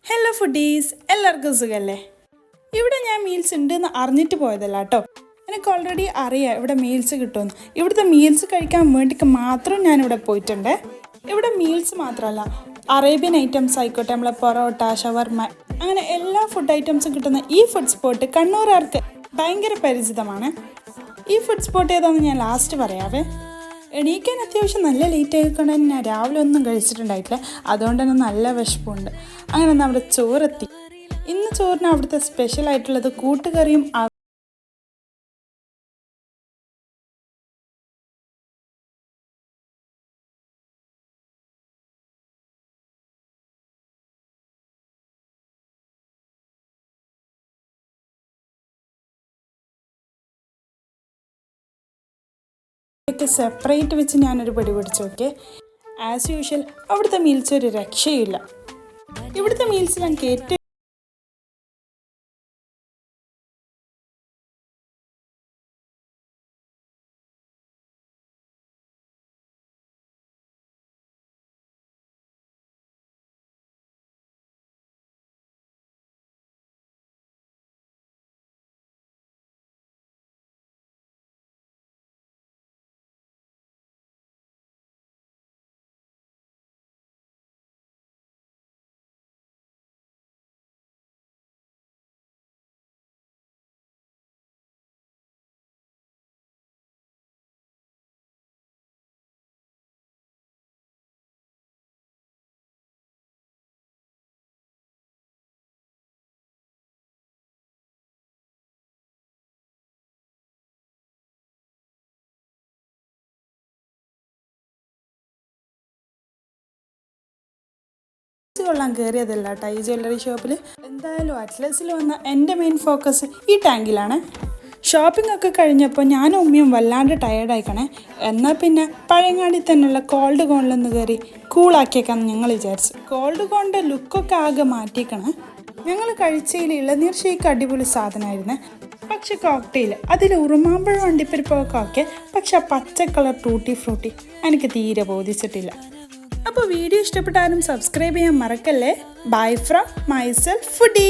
Hello foodies, എല്ലാവർക്കും സുഖമല്ലേ? ഇവിടെ ഞാൻ മീൽസ് ഉണ്ടെന്ന് അറിഞ്ഞിട്ട് പോയതല്ല കേട്ടോ. എനിക്ക് ഓൾറെഡി അറിയാം ഇവിടെ മീൽസ് കിട്ടുമെന്ന്. ഇവിടുത്തെ മീൽസ് കഴിക്കാൻ വേണ്ടിക്ക് മാത്രം ഞാനിവിടെ പോയിട്ടുണ്ട്. ഇവിടെ മീൽസ് മാത്രമല്ല, അറേബ്യൻ ഐറ്റംസ് ആയിക്കോട്ടെ, നമ്മളെ പൊറോട്ട, ഷവർമ, അങ്ങനെ എല്ലാ ഫുഡ് ഐറ്റംസും കിട്ടുന്ന ഈ ഫുഡ് സ്പോട്ട് കണ്ണൂരുകാർക്ക് ഭയങ്കര പരിചിതമാണ്. ഈ ഫുഡ് സ്പോട്ട് ഏതാണെന്ന് ഞാൻ ലാസ്റ്റ് പറയാവേ. എണീക്കാൻ അത്യാവശ്യം നല്ല ലേറ്റ് ആയിക്കൊണ്ട് ഞാൻ രാവിലെ ഒന്നും കഴിച്ചിട്ടുണ്ടായിട്ടില്ല. അതുകൊണ്ട് തന്നെ നല്ല വിശപ്പുണ്ട്. അങ്ങനെ നമ്മുടെ ചോറെത്തി. ഇന്ന് ചോറിന് അവിടുത്തെ സ്പെഷ്യൽ ആയിട്ടുള്ളത് കൂട്ടുകറിയും സെപ്പറേറ്റ് വെച്ച് ഞാനൊരു പടി പിടിച്ചു. ഓക്കെ, ആസ് യൂഷ്വൽ അവിടുത്തെ മീൽസ് ഒരു രക്ഷയില്ല. ഇവിടുത്തെ മീൽസ് ഞങ്ങൾക്ക് ഏറ്റവും കൊള്ളാൻ കയറിയതല്ല കേട്ടോ ഈ ജ്വല്ലറി ഷോപ്പിൽ. എന്തായാലും അറ്റ്ലസിൽ വന്ന എൻ്റെ മെയിൻ ഫോക്കസ് ഈ ടാങ്കിലാണ്. ഷോപ്പിംഗ് ഒക്കെ കഴിഞ്ഞപ്പോൾ ഞാനും ഉമ്മയും വല്ലാണ്ട് ടയേർഡായിക്കണേ. എന്നാൽ പിന്നെ പഴയങ്ങാടി തന്നെയുള്ള കോൾഡ് കോണിലൊന്ന് കയറി കൂളാക്കിയേക്കാന്ന് ഞങ്ങൾ വിചാരിച്ചു. കോൾഡ് കോണിൻ്റെ ലുക്കൊക്കെ ആകെ മാറ്റിയേക്കണേ. ഞങ്ങൾ കഴിച്ചതിൽ ഇളനീർ ഷേക്ക് അടിപൊളി സാധനമായിരുന്നു. പക്ഷെ കോക്ടെയിൽ അതിൽ ഉറുമാമ്പഴം അണ്ടിപ്പരിപ്പൊക്കെ ഓക്കെ, പക്ഷെ ആ പച്ച കളർ ടൂട്ടി ഫ്രൂട്ടി എനിക്ക് തീരെ ബോധിച്ചിട്ടില്ല. അപ്പോൾ വീഡിയോ ഇഷ്ടപ്പെട്ടാലും സബ്സ്ക്രൈബ് ചെയ്യാൻ മറക്കല്ലേ. Bye from myself foodie.